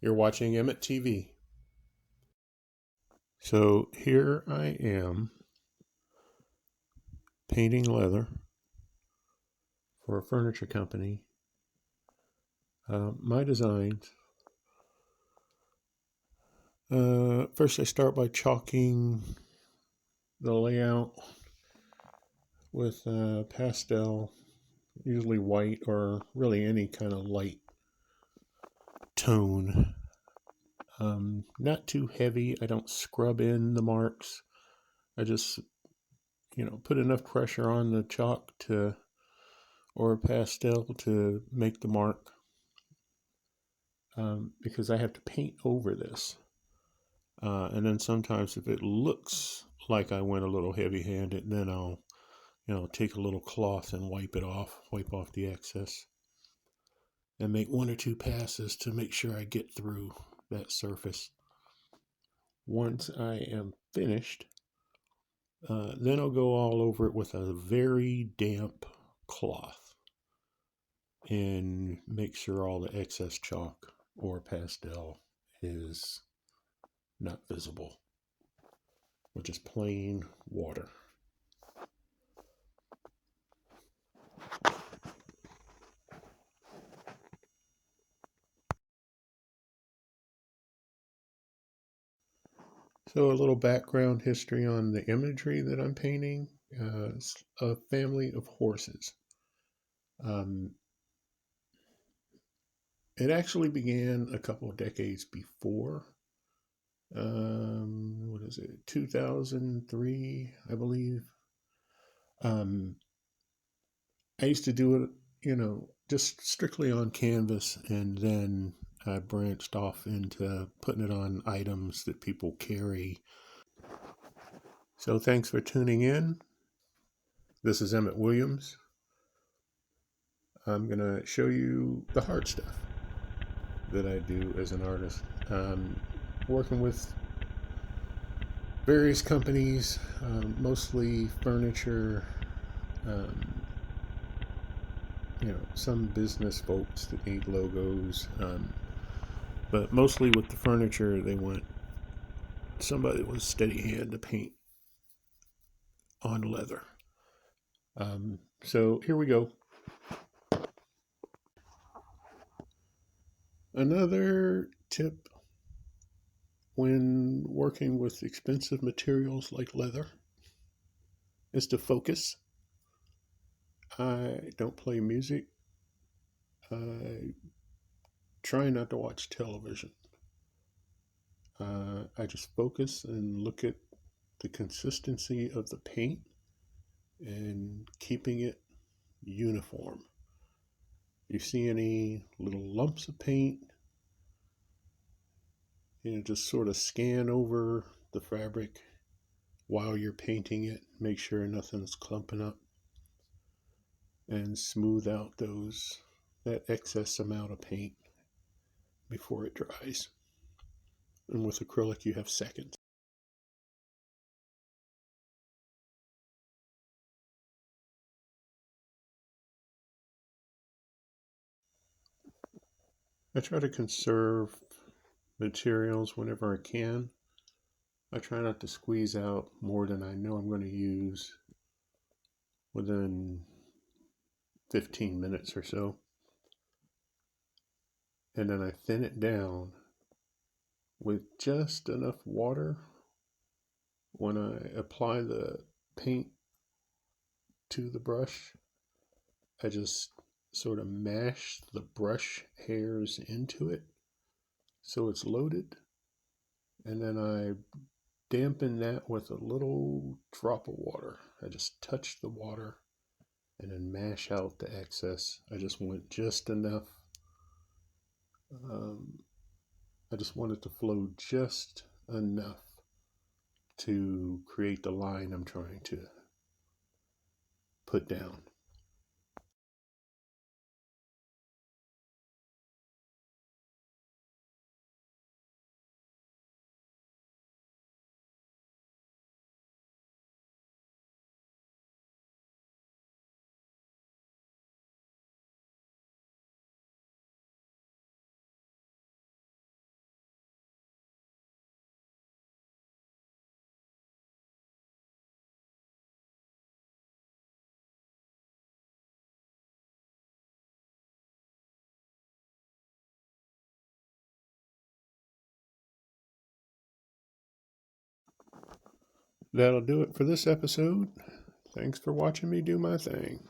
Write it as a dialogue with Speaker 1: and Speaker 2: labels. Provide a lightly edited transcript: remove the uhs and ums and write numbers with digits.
Speaker 1: You're watching EMMETT-TV. So here I am painting leather for a furniture company. My designs. First I start by chalking the layout with pastel, usually white or really any kind of light tone. Not too heavy. I don't scrub in the marks. I just, put enough pressure on the chalk or pastel to make the mark. Because I have to paint over this. And then sometimes if it looks like I went a little heavy-handed, then I'll, take a little cloth and wipe off the excess, and make one or two passes to make sure I get through that surface. Once I am finished, then I'll go all over it with a very damp cloth and make sure all the excess chalk or pastel is not visible, which is plain water. So a little background history on the imagery that I'm painting. It's a family of horses. Um, it actually began a couple of decades before. What is it? 2003, I believe. I used to do it, just strictly on canvas, and then I branched off into putting it on items that people carry. So thanks for tuning in. This is Emmett Williams. I'm going to show you the hard stuff that I do as an artist. Working with various companies, mostly furniture, some business folks that need logos, but mostly with the furniture, they want somebody with a steady hand to paint on leather. So here we go. Another tip when working with expensive materials like leather is to focus. I don't play music. I try not to watch television. I just focus and look at the consistency of the paint and keeping it uniform. You see any little lumps of paint, just sort of scan over the fabric while you're painting it, make sure nothing's clumping up, and smooth out that excess amount of paint before it dries. And with acrylic, you have seconds. I try to conserve materials whenever I can. I try not to squeeze out more than I know I'm going to use within 15 minutes or so. And then I thin it down with just enough water. When I apply the paint to the brush, I just sort of mash the brush hairs into it so it's loaded, and then I dampen that with a little drop of water. I just touch the water and then mash out the excess. I just want just enough. I just want it to flow just enough to create the line I'm trying to put down. That'll do it for this episode. Thanks for watching me do my thing.